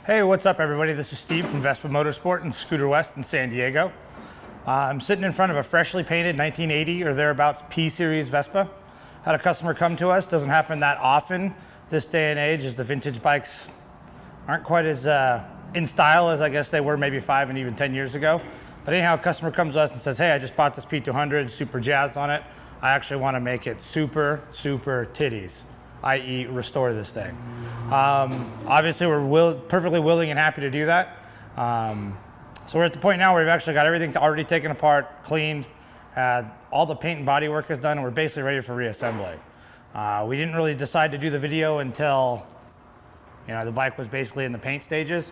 Hey, what's up everybody? This is Steve from Vespa Motorsport in Scooter West in San Diego. I'm sitting in front of a freshly painted 1980 or thereabouts P-Series Vespa. Had a customer come to us. Doesn't happen that often this day and age, as the vintage bikes aren't quite as in style as I guess they were maybe 5 and even 10 years ago. But anyhow, a customer comes to us and says, hey, I just bought this P200, super jazzed on it. I actually want to make it super titties, i.e. restore this thing. Obviously we're perfectly willing and happy to do that. So we're at the point now where we've actually got everything already taken apart, cleaned, all the paint and body work is done, and we're basically ready for reassembly. We didn't really decide to do the video until the bike was basically in the paint stages.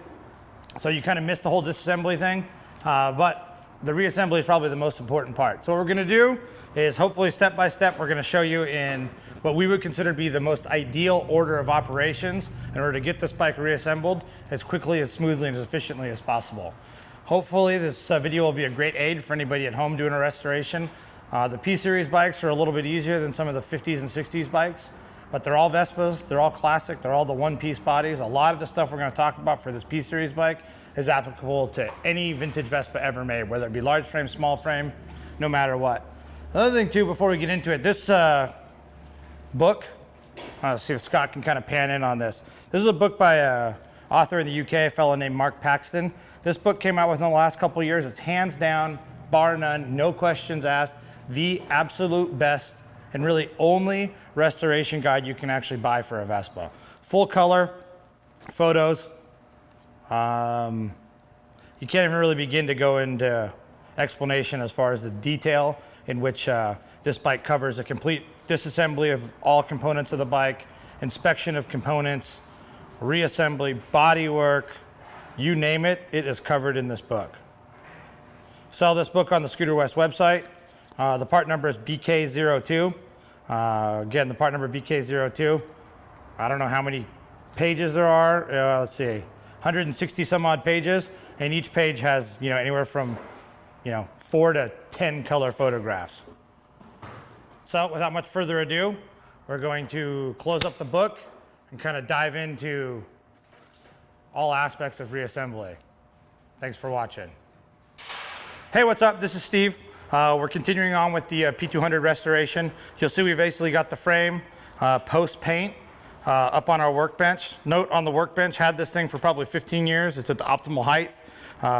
So you kind of missed the whole disassembly thing, but the reassembly is probably the most important part. So what we're gonna do is hopefully step by step, we're gonna show you in what we would consider to be the most ideal order of operations in order to get this bike reassembled as quickly, as smoothly, and as efficiently as possible. Hopefully this video will be a great aid for anybody at home doing a restoration. The P-Series bikes are a little bit easier than some of the 50s and 60s bikes, but they're all Vespas, they're all classic, they're all the one-piece bodies. A lot of the stuff we're gonna talk about for this P-Series bike is applicable to any vintage Vespa ever made, whether it be large frame, small frame, no matter what. Another thing too, before we get into it, this book, let's see if Scott can kind of pan in on this. This is a book by an author in the UK, a fellow named Mark Paxton. This book came out within the last couple of years. It's hands down, bar none, no questions asked, the absolute best and really only restoration guide you can actually buy for a Vespa. Full color, photos. You can't even really begin to go into explanation as far as the detail in which this bike covers a complete disassembly of all components of the bike, inspection of components, reassembly, body work, you name it, it is covered in this book. Sell this book on the Scooter West website. The part number is BK02. Again, the part number BK02. I don't know how many pages there are. Let's see, 160 some odd pages, and each page has anywhere from 4 to 10 color photographs. So without much further ado, we're going to close up the book and kind of dive into all aspects of reassembly. Thanks for watching. Hey, what's up? This is Steve. We're continuing on with the P200 restoration. You'll see we basically got the frame post-paint up on our workbench. Note on the workbench, had this thing for probably 15 years. It's at the optimal height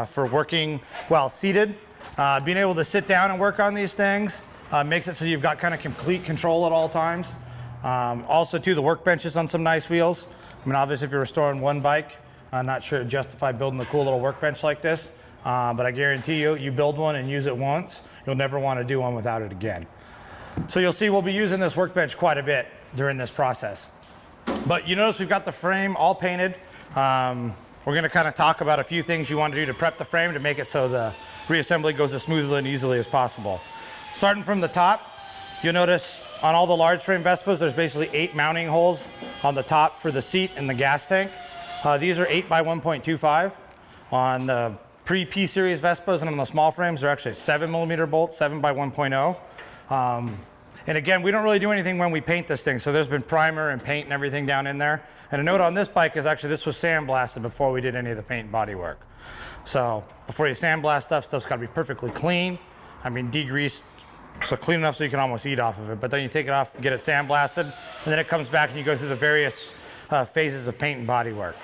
for working while seated. Being able to sit down and work on these things makes it so you've got kind of complete control at all times. Also too, the workbench is on some nice wheels. I mean, obviously if you're restoring one bike, I'm not sure it'd justify building a cool little workbench like this. But I guarantee you build one and use it once, you'll never want to do one without it again. So you'll see we'll be using this workbench quite a bit during this process. But you notice we've got the frame all painted. We're going to kind of talk about a few things you want to do to prep the frame to make it so the reassembly goes as smoothly and easily as possible. Starting from the top, you'll notice on all the large frame Vespas, there's basically 8 mounting holes on the top for the seat and the gas tank. These are 8 by 1.25. On the pre-P-Series Vespas and on the small frames, they're actually 7mm bolts, 7 by 1.0. And again, we don't really do anything when we paint this thing, so there's been primer and paint and everything down in there. And a note on this bike is actually this was sandblasted before we did any of the paint and body work. So before you sandblast stuff's got to be perfectly clean. I mean, degreased, so clean enough so you can almost eat off of it. But then you take it off, get it sandblasted, and then it comes back and you go through the various phases of paint and body work.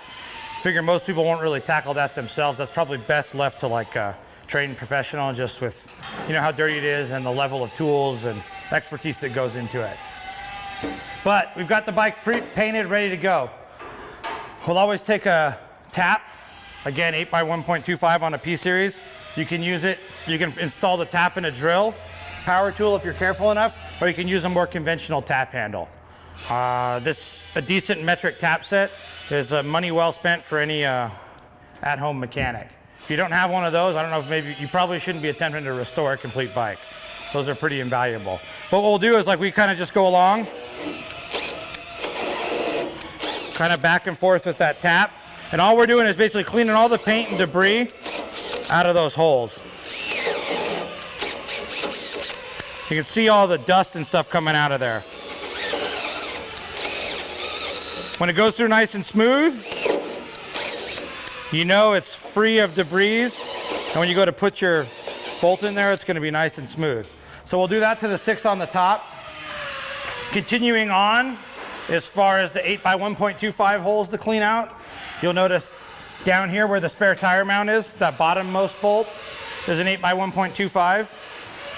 Figure most people won't really tackle that themselves. That's probably best left to like a trained professional, just with how dirty it is and the level of tools and expertise that goes into it. But we've got the bike pre-painted, ready to go. We'll always take a tap, again 8 by 1.25 on a P-Series. You can use it, you can install the tap in a drill, power tool if you're careful enough, or you can use a more conventional tap handle. A decent metric tap set is money well spent for any at-home mechanic. If you don't have one of those, I don't know if maybe you probably shouldn't be attempting to restore a complete bike. Those are pretty invaluable. But what we'll do is we kind of just go along, kind of back and forth with that tap. And all we're doing is basically cleaning all the paint and debris out of those holes. You can see all the dust and stuff coming out of there. When it goes through nice and smooth, you know it's free of debris, and when you go to put your bolt in there, it's going to be nice and smooth. So we'll do that to the 6 on the top. Continuing on, as far as the 8 by 1.25 holes to clean out, you'll notice down here where the spare tire mount is, that bottommost bolt, there's an 8 by 1.25.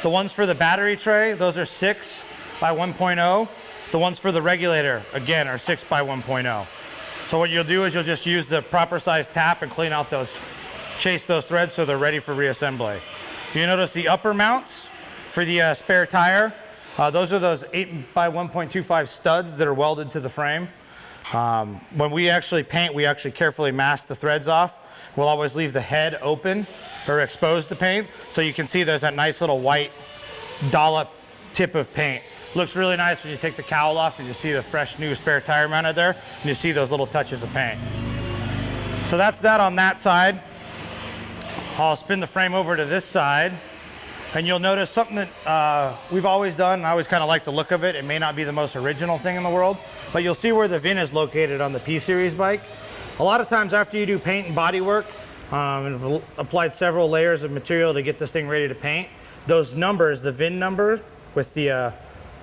The ones for the battery tray, those are 6 by 1.0. The ones for the regulator, again, are 6 by 1.0. So what you'll do is you'll just use the proper size tap and clean out those, chase those threads so they're ready for reassembly. You notice the upper mounts for the spare tire, those are those 8 by 1.25 studs that are welded to the frame. When we actually paint, we actually carefully mask the threads off. We'll always leave the head open or exposed to paint, so you can see there's that nice little white dollop tip of paint. Looks really nice when you take the cowl off and you see the fresh new spare tire mounted there, and you see those little touches of paint. So that's that on that side. I'll spin the frame over to this side, and you'll notice something that we've always done, and I always kind of like the look of it. It may not be the most original thing in the world, but you'll see where the VIN is located on the P-Series bike. A lot of times after you do paint and body work, and have applied several layers of material to get this thing ready to paint, those numbers, the VIN number with the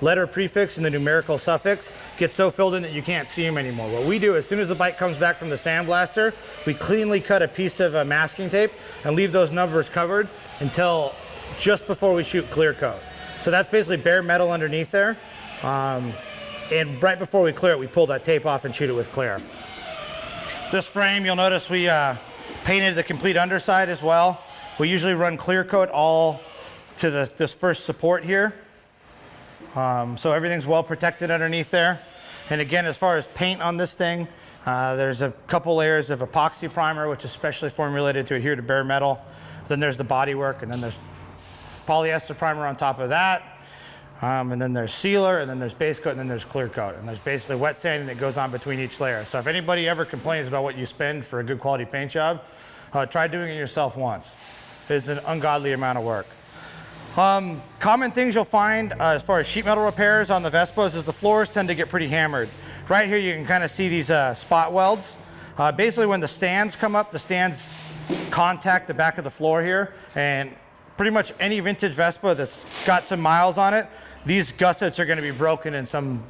letter prefix and the numerical suffix, get so filled in that you can't see them anymore. What we do, as soon as the bike comes back from the sandblaster, we cleanly cut a piece of masking tape and leave those numbers covered until just before we shoot clear coat. So that's basically bare metal underneath there. And right before we clear it, we pull that tape off and shoot it with clear. This frame, you'll notice we painted the complete underside as well. We usually run clear coat all to this first support here. So everything's well protected underneath there. And again, as far as paint on this thing, there's a couple layers of epoxy primer, which is specially formulated to adhere to bare metal. Then there's the bodywork, and then there's polyester primer on top of that. And then there's sealer, and then there's base coat, and then there's clear coat. And there's basically wet sanding that goes on between each layer. So if anybody ever complains about what you spend for a good quality paint job, try doing it yourself once. It's an ungodly amount of work. Common things you'll find as far as sheet metal repairs on the Vespas is the floors tend to get pretty hammered. Right here you can kind of see these spot welds. Basically when the stands come up, the stands contact the back of the floor here, and pretty much any vintage Vespa that's got some miles on it, these gussets are going to be broken in some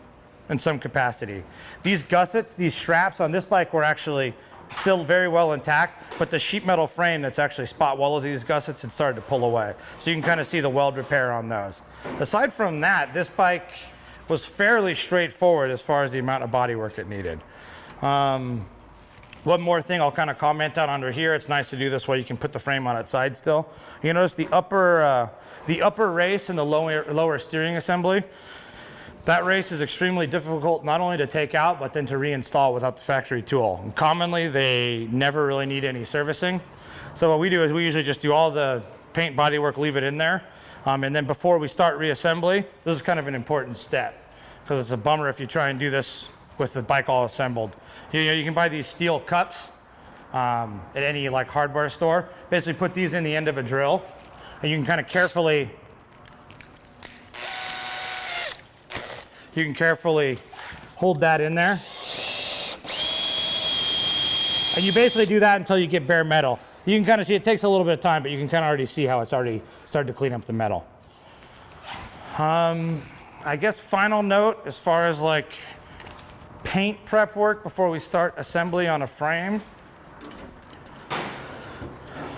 capacity. These gussets, these straps on this bike were actually still very well intact, but the sheet metal frame that's actually spot welded these gussets had started to pull away. So you can kind of see the weld repair on those. Aside from that, this bike was fairly straightforward as far as the amount of body work it needed. One more thing I'll kind of comment on under here. It's nice to do this while you can put the frame on its side still. You notice the upper race and the lower steering assembly. That race is extremely difficult not only to take out, but then to reinstall without the factory tool. And commonly, they never really need any servicing. So what we do is we usually just do all the paint body work, leave it in there. And then before we start reassembly, this is kind of an important step, because it's a bummer if you try and do this with the bike all assembled. You know, you can buy these steel cups at any like hardware store. Basically put these in the end of a drill, and you can kind of carefully hold that in there. And you basically do that until you get bare metal. You can kind of see it takes a little bit of time, but you can kind of already see how it's already started to clean up the metal. I guess final note as far as like paint prep work before we start assembly on a frame.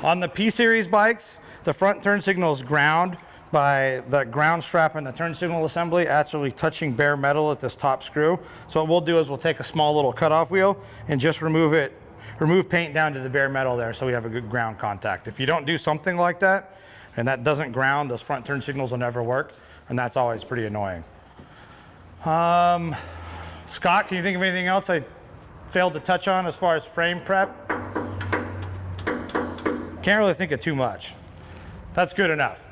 On the P-Series bikes, the front turn signal is ground by the ground strap and the turn signal assembly actually touching bare metal at this top screw. So what we'll do is we'll take a small little cutoff wheel and just remove paint down to the bare metal there so we have a good ground contact. If you don't do something like that and that doesn't ground, those front turn signals will never work, and that's always pretty annoying. Scott, can you think of anything else I failed to touch on as far as frame prep? Can't really think of too much. That's good enough.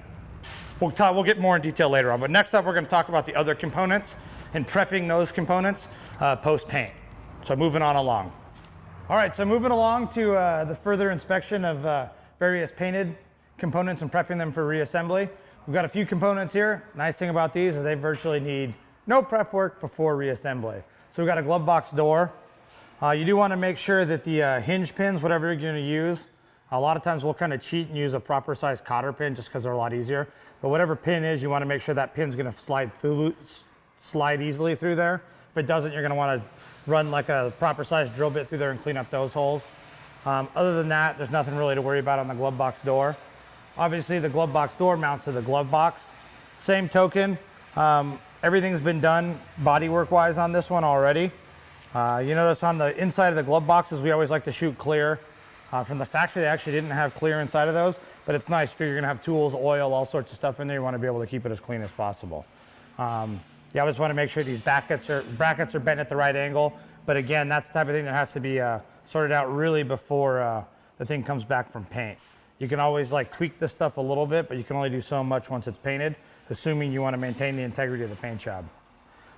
We'll get more in detail later on, but next up we're going to talk about the other components and prepping those components post-paint. So moving on along. All right, so moving along to the further inspection of various painted components and prepping them for reassembly. We've got a few components here. Nice thing about these is they virtually need no prep work before reassembly. So we've got a glove box door. You do want to make sure that the hinge pins, whatever you're going to use, a lot of times we'll kind of cheat and use a proper size cotter pin just because they're a lot easier. But whatever pin is, you want to make sure that pin's going to slide easily through there. If it doesn't, you're going to want to run like a proper size drill bit through there and clean up those holes. Other than that, there's nothing really to worry about on the glove box door. Obviously, the glove box door mounts to the glove box. Same token, everything's been done bodywork wise on this one already. You notice on the inside of the glove boxes, we always like to shoot clear. From the factory, they actually didn't have clear inside of those, but it's nice if you're gonna have tools, oil, all sorts of stuff in there. You wanna be able to keep it as clean as possible. You always wanna make sure these brackets are bent at the right angle, but again, that's the type of thing that has to be sorted out really before the thing comes back from paint. You can always like tweak this stuff a little bit, but you can only do so much once it's painted, assuming you wanna maintain the integrity of the paint job.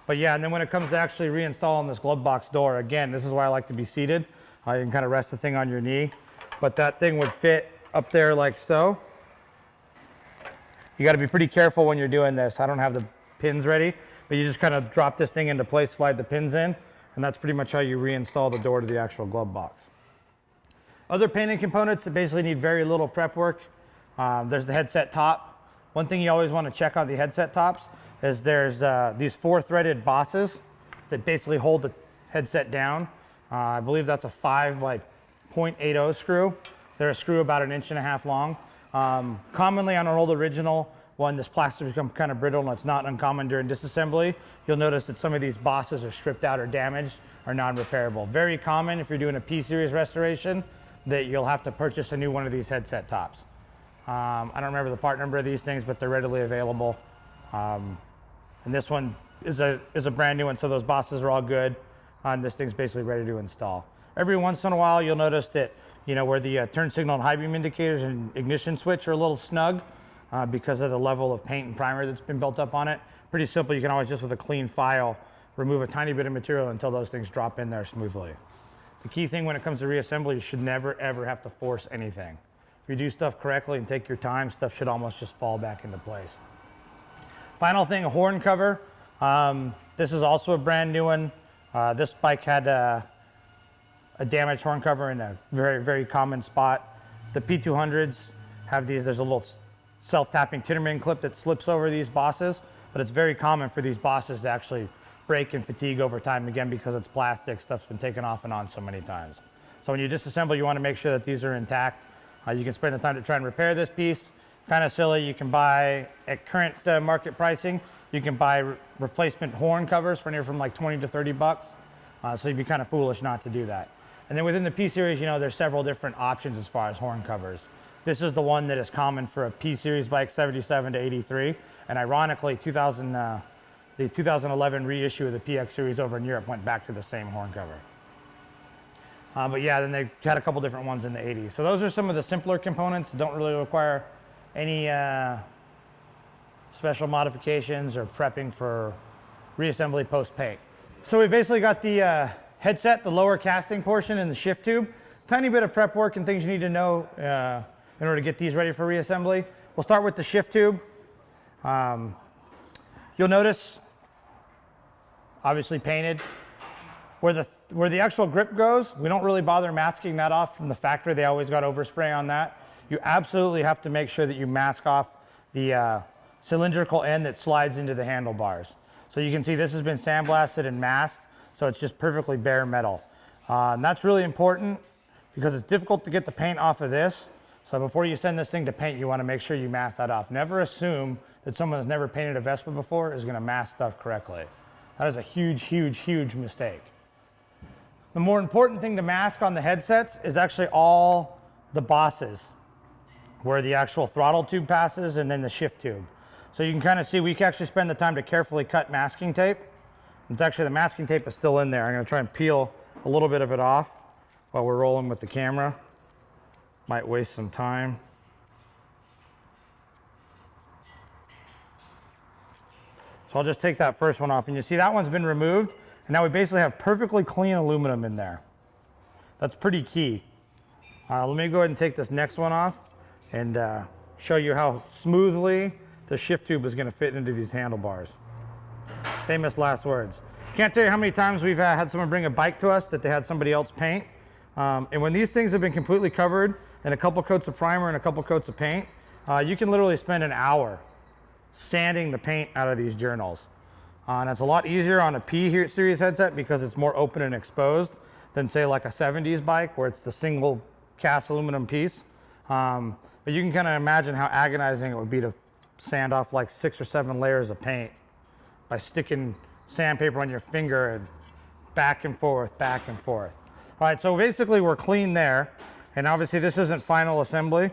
But yeah, and then when it comes to actually reinstalling this glove box door, again, this is why I like to be seated. You can kind of rest the thing on your knee, but that thing would fit up there like so. You got to be pretty careful when you're doing this. I don't have the pins ready, but you just kind of drop this thing into place, slide the pins in, and that's pretty much how you reinstall the door to the actual glove box. Other painting components that basically need very little prep work. There's the headset top. One thing you always want to check on the headset tops is there's these 4-threaded bosses that basically hold the headset down. I believe that's a 5 by 0.80 screw. They're a screw about 1.5 inches long. Commonly on an old original one, this plastic becomes kind of brittle, and it's not uncommon during disassembly. You'll notice that some of these bosses are stripped out or damaged or non-repairable. Very common if you're doing a P-series restoration that you'll have to purchase a new one of these headset tops. I don't remember the part number of these things, but they're readily available. And this one is a brand new one, so those bosses are all good. And this thing's basically ready to install. Every once in a while, you'll notice that, you know, where the turn signal and high beam indicators and ignition switch are a little snug because of the level of paint and primer that's been built up on it. Pretty simple, you can always just with a clean file, remove a tiny bit of material until those things drop in there smoothly. The key thing when it comes to reassembly, you should never ever have to force anything. If you do stuff correctly and take your time, stuff should almost just fall back into place. Final thing, a horn cover. This is also a brand new one. This bike had a damaged horn cover in a very, very common spot. The P200s have these, there's a little self-tapping Tinnerman clip that slips over these bosses, but it's very common for these bosses to actually break and fatigue over time, again, because it's plastic, stuff's been taken off and on so many times. So when you disassemble, you want to make sure that these are intact. You can spend the time to try and repair this piece. Kind of silly, you can buy, at current market pricing, you can buy replacement horn covers for anywhere from like 20 to 30 bucks. So you'd be kind of foolish not to do that. And then within the P series, you know, there's several different options as far as horn covers. This is the one that is common for a P series bike 77 to 83. And ironically, the 2011 reissue of the PX series over in Europe went back to the same horn cover. But yeah, then they had a couple different ones in the 80s. So those are some of the simpler components that don't really require any special modifications or prepping for reassembly post-paint. So we've basically got the headset, the lower casting portion, and the shift tube. Tiny bit of prep work and things you need to know in order to get these ready for reassembly. We'll start with the shift tube. You'll notice, obviously painted, where the actual grip goes, we don't really bother masking that off from the factory. They always got overspray on that. You absolutely have to make sure that you mask off the cylindrical end that slides into the handlebars. So you can see this has been sandblasted and masked, so it's just perfectly bare metal. And that's really important because it's difficult to get the paint off of this. So before you send this thing to paint, you want to make sure you mask that off. Never assume that someone who's never painted a Vespa before is going to mask stuff correctly. That is a huge, huge, huge mistake. The more important thing to mask on the headsets is actually all the bosses, where the actual throttle tube passes and then the shift tube. So you can kind of see we can actually spend the time to carefully cut masking tape. It's actually, the masking tape is still in there. I'm going to try and peel a little bit of it off while we're rolling with the camera. Might waste some time. So I'll just take that first one off, and you see that one's been removed, and now we basically have perfectly clean aluminum in there. That's pretty key. Let me go ahead and take this next one off and show you how smoothly the shift tube is going to fit into these handlebars. Famous last words. Can't tell you how many times we've had someone bring a bike to us that they had somebody else paint. And when these things have been completely covered in a couple coats of primer and a couple coats of paint, you can literally spend an hour sanding the paint out of these journals. And it's a lot easier on a P series headset because it's more open and exposed than say like a 70s bike where it's the single cast aluminum piece. But you can kind of imagine how agonizing it would be to sand off like 6 or 7 layers of paint by sticking sandpaper on your finger and back and forth, back and forth. All right, so basically we're clean there. And obviously this isn't final assembly.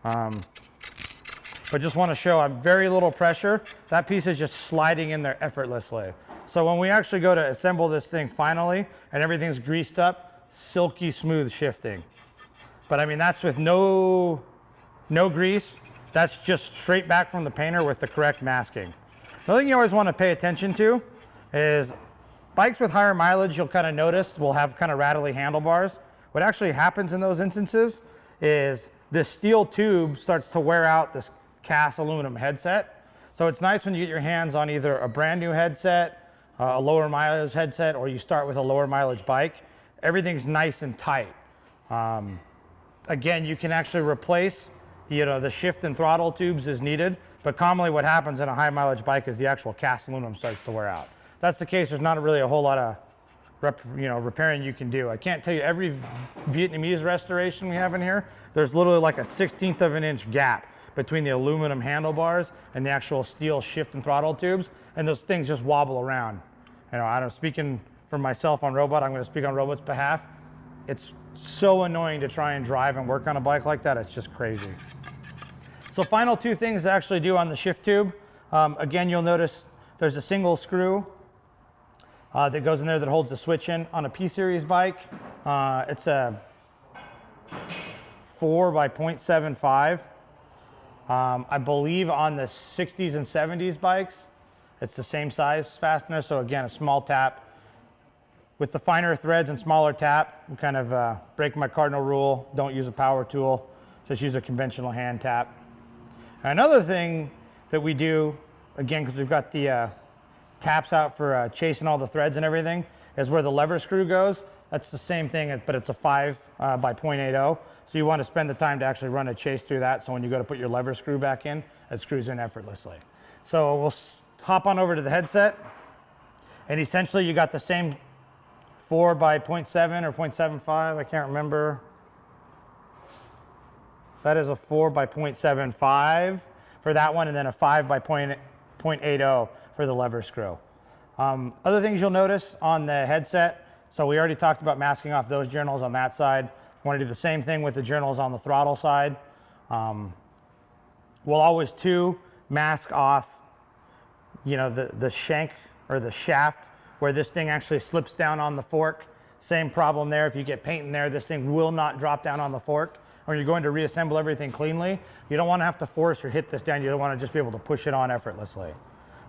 But just want to show I'm very little pressure. That piece is just sliding in there effortlessly. So when we actually go to assemble this thing finally and everything's greased up, silky smooth shifting. But I mean, that's with no grease. That's just straight back from the painter with the correct masking. The other thing you always want to pay attention to is bikes with higher mileage, you'll kind of notice will have kind of rattly handlebars. What actually happens in those instances is this steel tube starts to wear out this cast aluminum headset. So it's nice when you get your hands on either a brand new headset, a lower mileage headset, or you start with a lower mileage bike. Everything's nice and tight. Again, you can actually replace the shift and throttle tubes as needed, but commonly what happens in a high mileage bike is the actual cast aluminum starts to wear out. If that's the case, there's not really a whole lot of repairing you can do. I can't tell you every Vietnamese restoration we have in here, there's literally like a 1/16 of an inch gap between the aluminum handlebars and the actual steel shift and throttle tubes, and those things just wobble around. I'm speaking for myself on Robot, I'm going to speak on Robot's behalf. It's so annoying to try and drive and work on a bike like that, it's just crazy. So final 2 things to actually do on the shift tube. Again, you'll notice there's a single screw that goes in there that holds the switch in. On a P-Series bike, it's a 4 by 0.75. I believe on the 60s and 70s bikes, it's the same size fastener. So again, a small tap. With the finer threads and smaller tap, we kind of break my cardinal rule. Don't use a power tool, just use a conventional hand tap. Another thing that we do, again, because we've got the taps out for chasing all the threads and everything, is where the lever screw goes. That's the same thing, but it's a 5 by 0.80. So you want to spend the time to actually run a chase through that, so when you go to put your lever screw back in, it screws in effortlessly. So we'll hop on over to the headset, and essentially you got the same 4 by 0.7 or 0.75, I can't remember. That is a 4 by 0.75 for that one, and then a 5 by 0.80 for the lever screw. Other things you'll notice on the headset, so we already talked about masking off those journals on that side. We want to do the same thing with the journals on the throttle side. We'll always mask off, the shank or the shaft where this thing actually slips down on the fork. Same problem there. If you get paint in there, this thing will not drop down on the fork. When you're going to reassemble everything cleanly, you don't want to have to force or hit this down. You don't want to just be able to push it on effortlessly.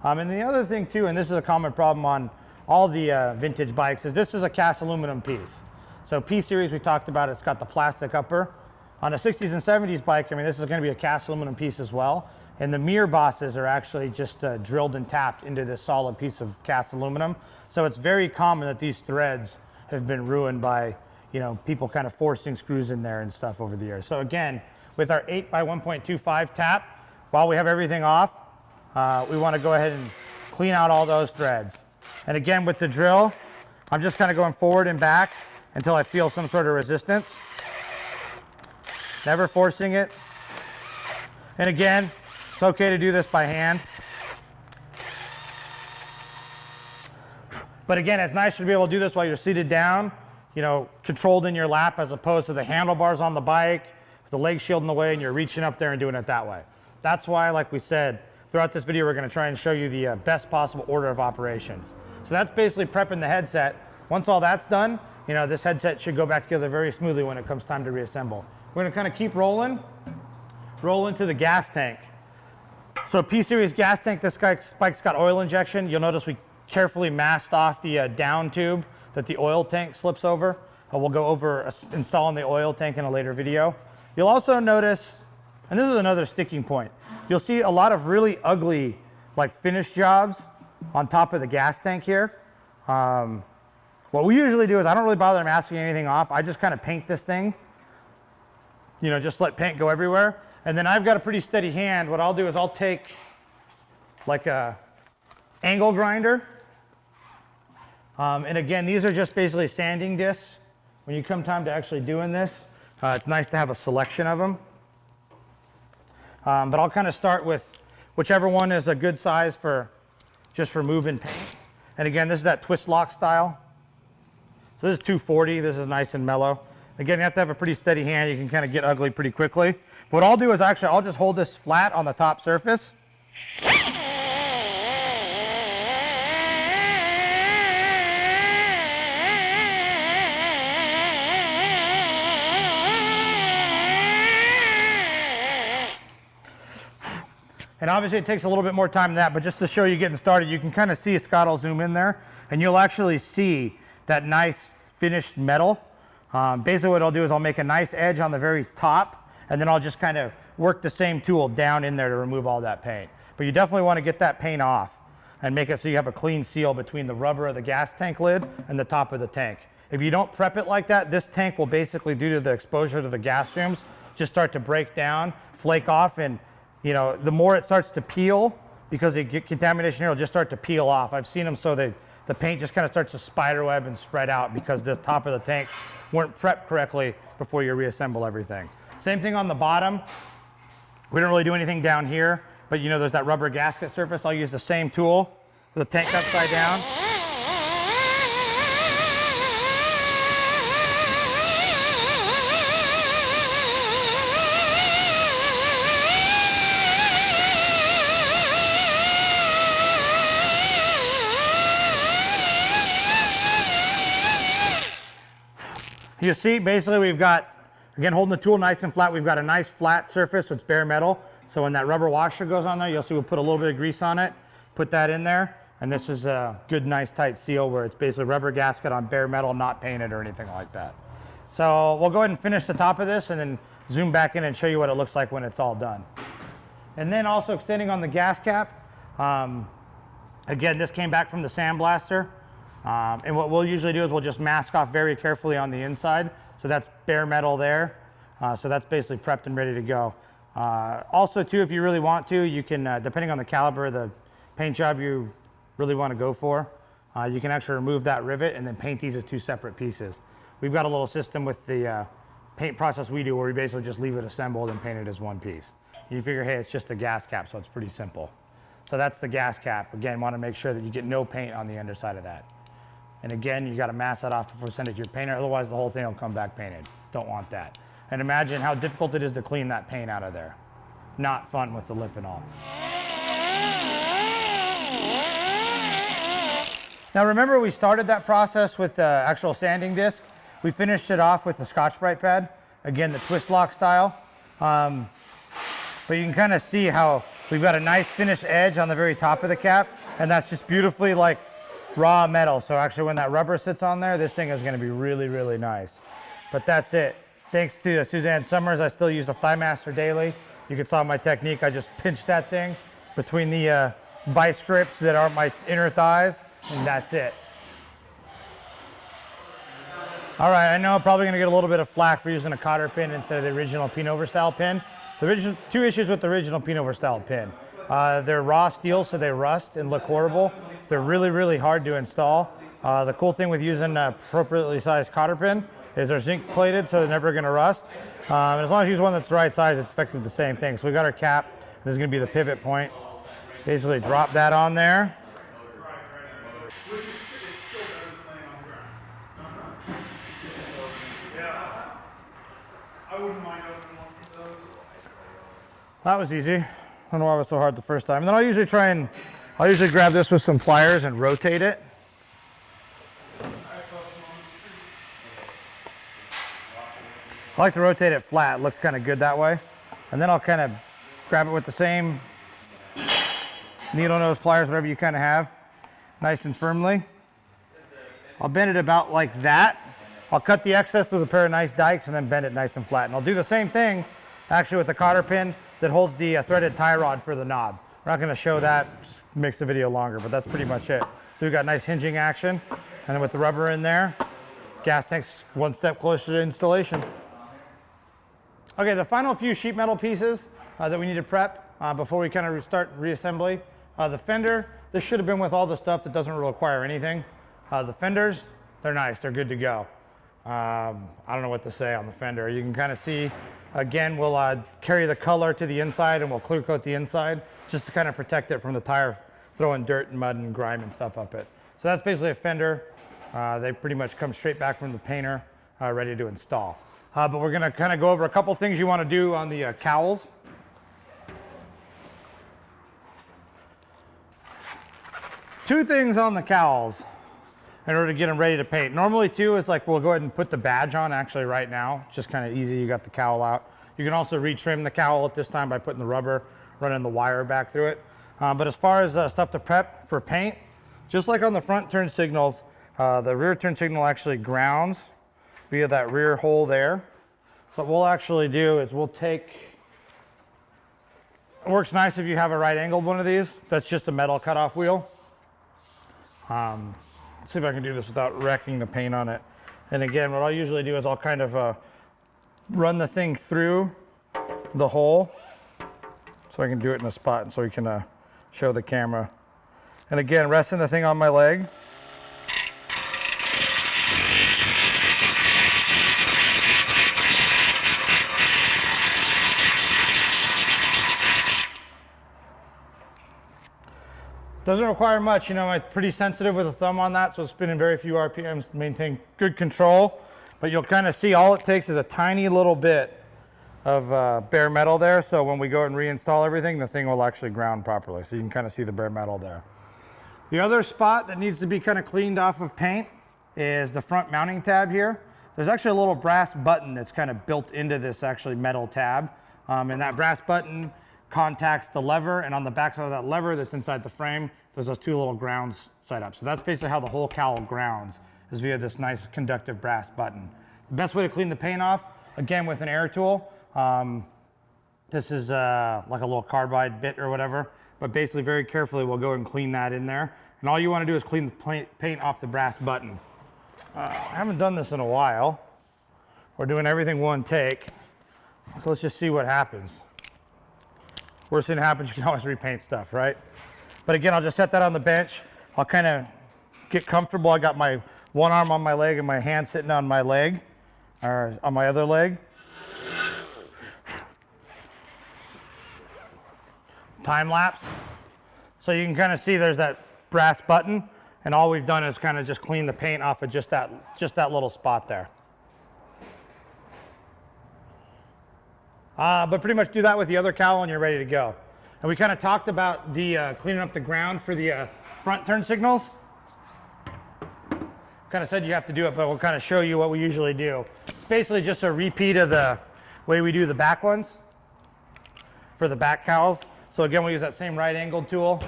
And the other thing too, and this is a common problem on all the vintage bikes, is this is a cast aluminum piece. So P-Series, we talked about, it's got the plastic upper. On a 60s and 70s bike, I mean, this is going to be a cast aluminum piece as well. And the mirror bosses are actually just drilled and tapped into this solid piece of cast aluminum. So it's very common that these threads have been ruined by, people kind of forcing screws in there and stuff over the years. So again, with our 8 by 1.25 tap, while we have everything off, we want to go ahead and clean out all those threads. And again, with the drill, I'm just kind of going forward and back until I feel some sort of resistance. Never forcing it. And again, it's okay to do this by hand. But again, it's nice to be able to do this while you're seated down, controlled in your lap, as opposed to the handlebars on the bike, with the leg shield in the way, and you're reaching up there and doing it that way. That's why, like we said, throughout this video, we're going to try and show you the best possible order of operations. So that's basically prepping the headset. Once all that's done, this headset should go back together very smoothly when it comes time to reassemble. We're going to kind of keep rolling to the gas tank. So P-Series gas tank, this bike's got oil injection. You'll notice we carefully masked off the down tube that the oil tank slips over. We'll go over installing the oil tank in a later video. You'll also notice, and this is another sticking point, you'll see a lot of really ugly finish jobs on top of the gas tank here. What we usually do is I don't really bother masking anything off. I just kind of paint this thing, you know, just let paint go everywhere. And then I've got a pretty steady hand. What I'll do is I'll take like a angle grinder. And again, these are just basically sanding discs. When you come time to actually doing this, it's nice to have a selection of them. But I'll kind of start with whichever one is a good size for just removing paint. And again, this is that twist lock style. So this is 240, this is nice and mellow. Again, you have to have a pretty steady hand. You can kind of get ugly pretty quickly. What I'll do is actually, I'll just hold this flat on the top surface. And obviously it takes a little bit more time than that, but just to show you getting started, you can kind of see, Scott will zoom in there, and you'll actually see that nice finished metal. Basically what I'll do is I'll make a nice edge on the very top, and then I'll just kind of work the same tool down in there to remove all that paint. But you definitely want to get that paint off and make it so you have a clean seal between the rubber of the gas tank lid and the top of the tank. If you don't prep it like that, this tank will basically, due to the exposure to the gas fumes, just start to break down, flake off, and you know, the more it starts to peel, because they get contamination here, it'll just start to peel off. I've seen them so the paint just kind of starts to spider web and spread out because the top of the tanks weren't prepped correctly before you reassemble everything. Same thing on the bottom. We don't really do anything down here, but you know, there's that rubber gasket surface. I'll use the same tool with the tank upside down. You see, basically we've got, again, holding the tool nice and flat, we've got a nice flat surface, so it's bare metal. So when that rubber washer goes on there, you'll see we'll put a little bit of grease on it, put that in there, and this is a good, nice, tight seal where it's basically rubber gasket on bare metal, not painted or anything like that. So we'll go ahead and finish the top of this and then zoom back in and show you what it looks like when it's all done. And then also extending on the gas cap, again, this came back from the sandblaster. And what we'll usually do is we'll just mask off very carefully on the inside. So that's bare metal there. So that's basically prepped and ready to go. Also too, if you really want to, you can, depending on the caliber of the paint job you really want to go for, you can actually remove that rivet and then paint these as two separate pieces. We've got a little system with the paint process we do where we basically just leave it assembled and paint it as one piece. You figure, hey, it's just a gas cap, so it's pretty simple. So that's the gas cap. Again, want to make sure that you get no paint on the underside of that. And again, you got to mask that off before you send it to your painter, otherwise the whole thing will come back painted. Don't want that. And imagine how difficult it is to clean that paint out of there. Not fun with the lip and all. Now remember, we started that process with the actual sanding disc. We finished it off with the Scotch-Brite pad. Again, the twist lock style. But you can kind of see how we've got a nice finished edge on the very top of the cap, and that's just beautifully like raw metal. So actually when that rubber sits on there, this thing is going to be really, really nice. But that's it. Thanks to Suzanne Summers, I still use the Thigh Master daily. You can saw my technique. I just pinch that thing between the vice grips that are my inner thighs, and that's it. All right, I know I'm probably going to get a little bit of flack for using a cotter pin instead of the original pin-over style pin. Two issues with the original pin-over style pin. They're raw steel, so they rust and look horrible. They're really, really hard to install. The cool thing with using an appropriately sized cotter pin is they're zinc plated, so they're never going to rust. And as long as you use one that's the right size, it's effectively the same thing. So we got our cap. This is going to be the pivot point. Basically drop that on there. That was easy. I don't know why it was so hard the first time. And then I'll usually grab this with some pliers and rotate it. I like to rotate it flat. It looks kind of good that way. And then I'll kind of grab it with the same needle nose pliers, whatever you kind of have, nice and firmly. I'll bend it about like that. I'll cut the excess with a pair of nice dikes and then bend it nice and flat. And I'll do the same thing actually with the cotter pin that holds the threaded tie rod for the knob. We're not going to show that, just makes the video longer, but that's pretty much it. So we've got nice hinging action. And then with the rubber in there, gas tank's one step closer to installation. Okay, the final few sheet metal pieces that we need to prep before we kind of start reassembly. The fender, this should have been with all the stuff that doesn't require anything. The fenders, they're nice, they're good to go. I don't know what to say on the fender. You can kind of see, again, we'll carry the color to the inside and we'll clear coat the inside just to kind of protect it from the tire throwing dirt and mud and grime and stuff up it. So that's basically a fender. They pretty much come straight back from the painter, ready to install. But we're gonna kind of go over a couple things you want to do on the cowls. Two things on the cowls in order to get them ready to paint. Normally too is like we'll go ahead and put the badge on actually right now. It's just kind of easy, you got the cowl out. You can also retrim the cowl at this time by putting the rubber, running the wire back through it. But as far as stuff to prep for paint, just like on the front turn signals, the rear turn signal actually grounds via that rear hole there. So what we'll actually do is we'll take, it works nice if you have a right angled one of these. That's just a metal cutoff wheel. Let's see if I can do this without wrecking the paint on it. And again, what I'll usually do is I'll kind of run the thing through the hole so I can do it in a spot and so we can show the camera. And again, resting the thing on my leg. Doesn't require much, you know, I'm pretty sensitive with a thumb on that, so spinning very few RPMs to maintain good control. But you'll kind of see all it takes is a tiny little bit of bare metal there, so when we go and reinstall everything, the thing will actually ground properly. So you can kind of see the bare metal there. The other spot that needs to be kind of cleaned off of paint is the front mounting tab here. There's actually a little brass button that's kind of built into this actually metal tab. And that brass button contacts the lever, and on the back side of that lever that's inside the frame, there's those two little grounds set up. So that's basically how the whole cowl grounds, is via this nice conductive brass button. The best way to clean the paint off, again with an air tool. This is like a little carbide bit or whatever, but basically very carefully we'll go and clean that in there. And all you want to do is clean the paint off the brass button. I haven't done this in a while. We're doing everything one take. So let's just see what happens. Worst thing that happens, you can always repaint stuff, right? But again, I'll just set that on the bench. I'll kind of get comfortable. I got my one arm on my leg and my hand sitting on my leg, or on my other leg. Time lapse. So you can kind of see there's that brass button, and all we've done is kind of just clean the paint off of just that little spot there. But pretty much do that with the other cowl and you're ready to go. And we kind of talked about the cleaning up the ground for the front turn signals. Kind of said you have to do it, but we'll kind of show you what we usually do. It's basically just a repeat of the way we do the back ones for the back cowls. So again, we use that same right angled tool.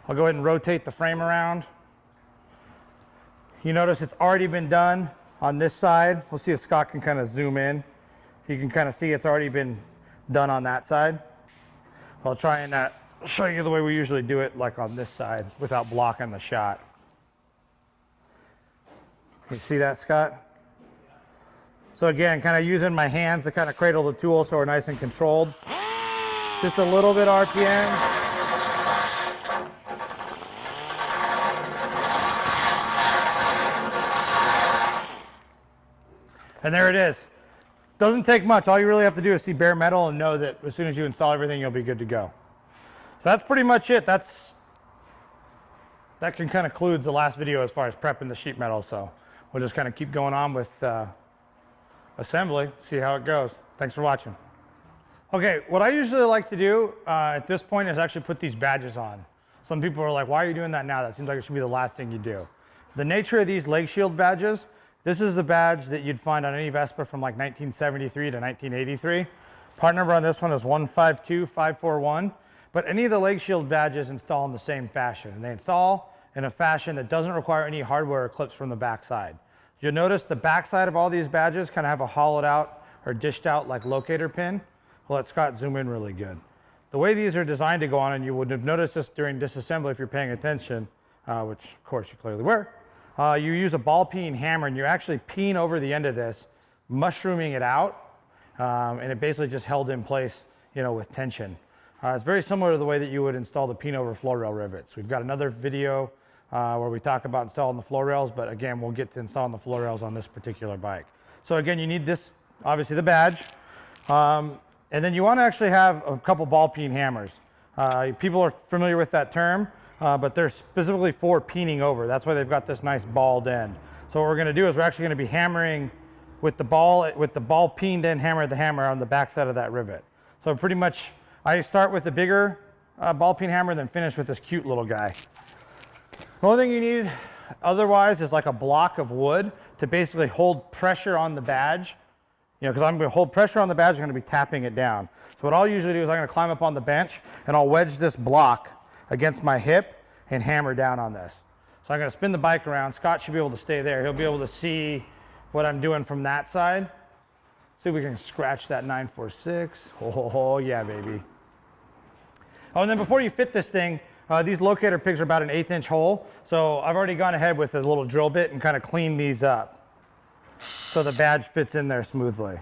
I'll go ahead and rotate the frame around. You notice it's already been done on this side. We'll see if Scott can kind of zoom in. You can kind of see it's already been done on that side. I'll try and show you the way we usually do it, like on this side, without blocking the shot. You see that, Scott? So again, kind of using my hands to kind of cradle the tool so we're nice and controlled. Just a little bit RPM. And there it is. Doesn't take much. All you really have to do is see bare metal and know that as soon as you install everything, you'll be good to go. So that's pretty much it. That can kind of concludes the last video as far as prepping the sheet metal. So we'll just kind of keep going on with assembly, see how it goes. Thanks for watching. Okay, what I usually like to do at this point is actually put these badges on. Some people are like, why are you doing that now? That seems like it should be the last thing you do. The nature of these Legshield badges, this is the badge that you'd find on any Vespa from like 1973 to 1983. Part number on this one is 152541. But any of the Legshield badges install in the same fashion. And they install in a fashion that doesn't require any hardware or clips from the backside. You'll notice the backside of all these badges kind of have a hollowed out or dished out like locator pin. We'll let Scott zoom in really good. The way these are designed to go on, and you would have noticed this during disassembly if you're paying attention, which of course you clearly were, you use a ball peen hammer and you actually peen over the end of this, mushrooming it out, and it basically just held in place, you know, with tension. It's very similar to the way that you would install the peen over floor rail rivets. We've got another video where we talk about installing the floor rails, but again, we'll get to installing the floor rails on this particular bike. So again, you need this, obviously the badge, and then you want to actually have a couple ball peen hammers. People are familiar with that term, but they're specifically for peening over. That's why they've got this nice balled end. So what we're going to do is we're actually going to be hammering with the ball peened end hammer the hammer on the back side of that rivet. So pretty much I start with the bigger ball peen hammer, then finish with this cute little guy. The only thing you need otherwise is like a block of wood to basically hold pressure on the badge. You know, because I'm going to hold pressure on the badge, I'm going to be tapping it down. So what I'll usually do is I'm going to climb up on the bench and I'll wedge this block against my hip and hammer down on this. So I'm going to spin the bike around. Scott should be able to stay there. He'll be able to see what I'm doing from that side. See if we can scratch that 946. Oh, yeah, baby. Oh, and then before you fit this thing, these locator pigs are about an 1/8 inch hole. So I've already gone ahead with a little drill bit and kind of cleaned these up so the badge fits in there smoothly.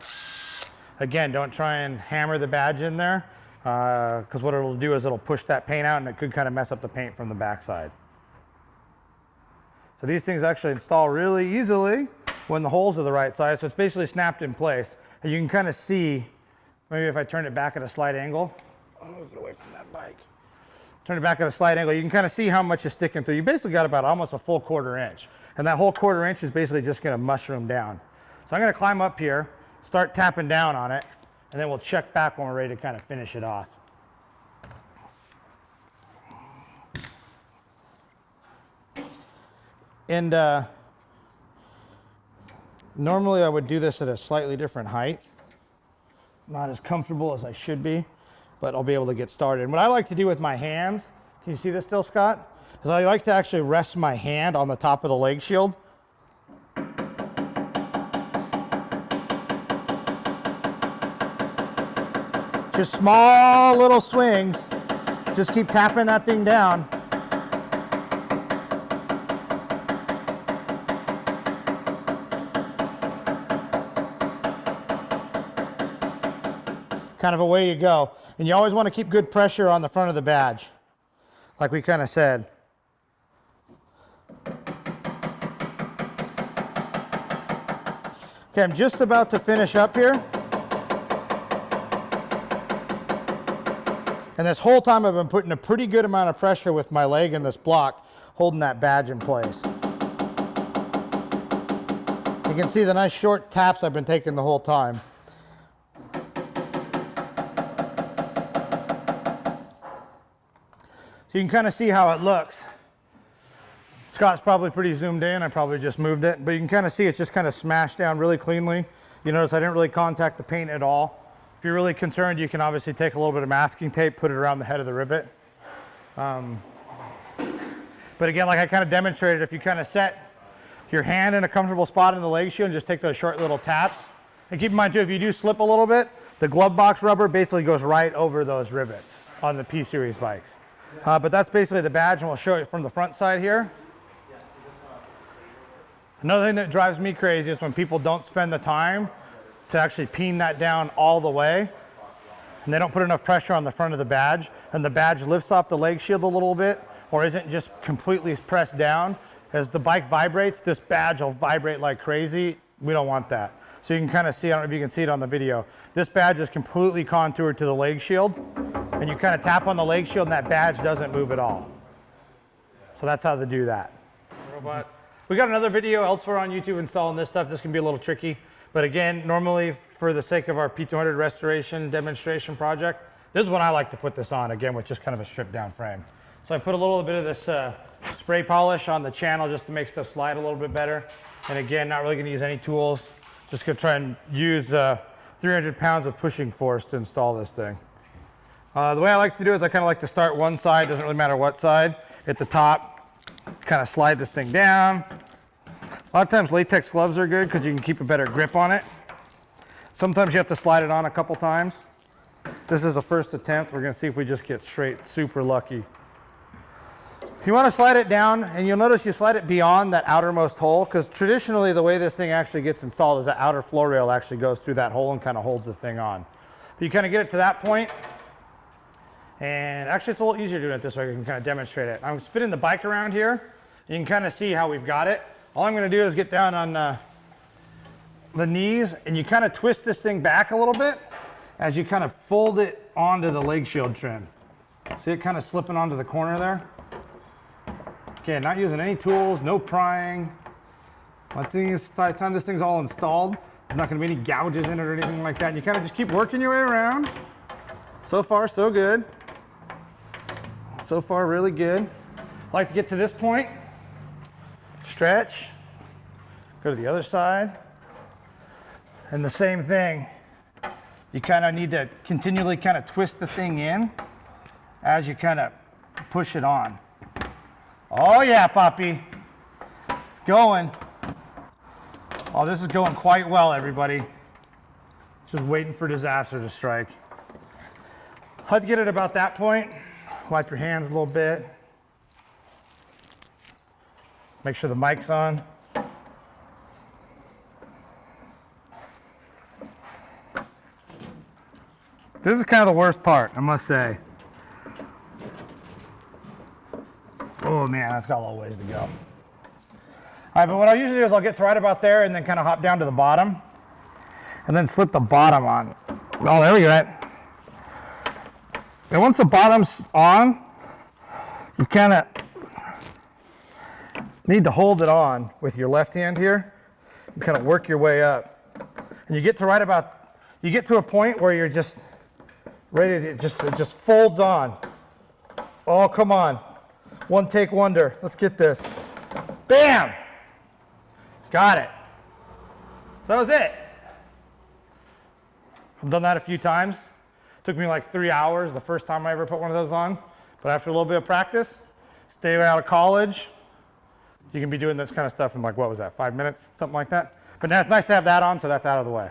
Again, don't try and hammer the badge in there because what it'll do is it'll push that paint out and it could kind of mess up the paint from the backside. So these things actually install really easily when the holes are the right size. So it's basically snapped in place. And you can kind of see, maybe if I turn it back at a slight angle, move it away from that bike. Turn it back at a slight angle, you can kind of see how much is sticking through. You basically got about almost a full 1/4 inch. And that whole 1/4 inch is basically just going to mushroom down. So I'm going to climb up here, start tapping down on it, and then we'll check back when we're ready to kind of finish it off. And normally I would do this at a slightly different height. Not as comfortable as I should be, but I'll be able to get started. And what I like to do with my hands, can you see this still, Scott? Is I like to actually rest my hand on the top of the leg shield. Just small little swings. Just keep tapping that thing down. Kind of away you go. And you always want to keep good pressure on the front of the badge, like we kind of said. Okay, I'm just about to finish up here. And this whole time I've been putting a pretty good amount of pressure with my leg in this block, holding that badge in place. You can see the nice short taps I've been taking the whole time. So you can kind of see how it looks. Scott's probably pretty zoomed in. I probably just moved it, but you can kind of see it's just kind of smashed down really cleanly. You notice I didn't really contact the paint at all. If you're really concerned, you can obviously take a little bit of masking tape, put it around the head of the rivet. But again, like I kind of demonstrated, if you kind of set your hand in a comfortable spot in the leg shield and just take those short little taps. And keep in mind too, if you do slip a little bit, the glove box rubber basically goes right over those rivets on the P series bikes. But that's basically the badge, and we'll show it from the front side here. Another thing that drives me crazy is when people don't spend the time to actually peen that down all the way, and they don't put enough pressure on the front of the badge, and the badge lifts off the leg shield a little bit, or isn't just completely pressed down. As the bike vibrates, this badge will vibrate like crazy. We don't want that. So you can kind of see, I don't know if you can see it on the video, this badge is completely contoured to the leg shield, and you kind of tap on the leg shield and that badge doesn't move at all. So that's how to do that. Robot. We got another video elsewhere on YouTube installing this stuff. This can be a little tricky, but again, normally for the sake of our P200 restoration demonstration project, this is when I like to put this on, again, with just kind of a stripped down frame. So I put a little bit of this spray polish on the channel just to make stuff slide a little bit better. And again, not really gonna use any tools. Just gonna try and use 300 pounds of pushing force to install this thing. The way I like to do it is I kind of like to start one side, doesn't really matter what side, at the top, kind of slide this thing down. A lot of times latex gloves are good because you can keep a better grip on it. Sometimes you have to slide it on a couple times. This is a first attempt. We're gonna see if we just get straight super lucky. You want to slide it down, and you'll notice you slide it beyond that outermost hole, because traditionally the way this thing actually gets installed is that outer floor rail actually goes through that hole and kind of holds the thing on. But you kind of get it to that point, and actually it's a little easier doing it this way. You can kind of demonstrate it. I'm spinning the bike around here. You can kind of see how we've got it. All I'm going to do is get down on the knees, and you kind of twist this thing back a little bit as you kind of fold it onto the Legshield trim. See it kind of slipping onto the corner there? Okay, not using any tools, no prying. By the time this thing's all installed, there's not going to be any gouges in it or anything like that. And you kind of just keep working your way around. So far, so good. So far, really good. I like to get to this point, stretch, go to the other side, and the same thing. You kind of need to continually kind of twist the thing in as you kind of push it on. Oh yeah, Poppy. It's going. Oh, this is going quite well, everybody. Just waiting for disaster to strike. Let's get it about that point. Wipe your hands a little bit. Make sure the mic's on. This is kind of the worst part, I must say. Oh man, that's got a little ways to go. All right, but what I usually do is I'll get to right about there and then kind of hop down to the bottom and then slip the bottom on. Oh, there we go. And once the bottom's on, you kind of need to hold it on with your left hand here and kind of work your way up. And you get to right about, you get to a point where you're just ready to, it just folds on. Oh, come on. One take wonder. Let's get this. Bam! Got it. So that was it. I've done that a few times. Took me like 3 hours the first time I ever put one of those on. But after a little bit of practice, stay out of college, you can be doing this kind of stuff in like, what was that, 5 minutes? Something like that. But now it's nice to have that on, so that's out of the way.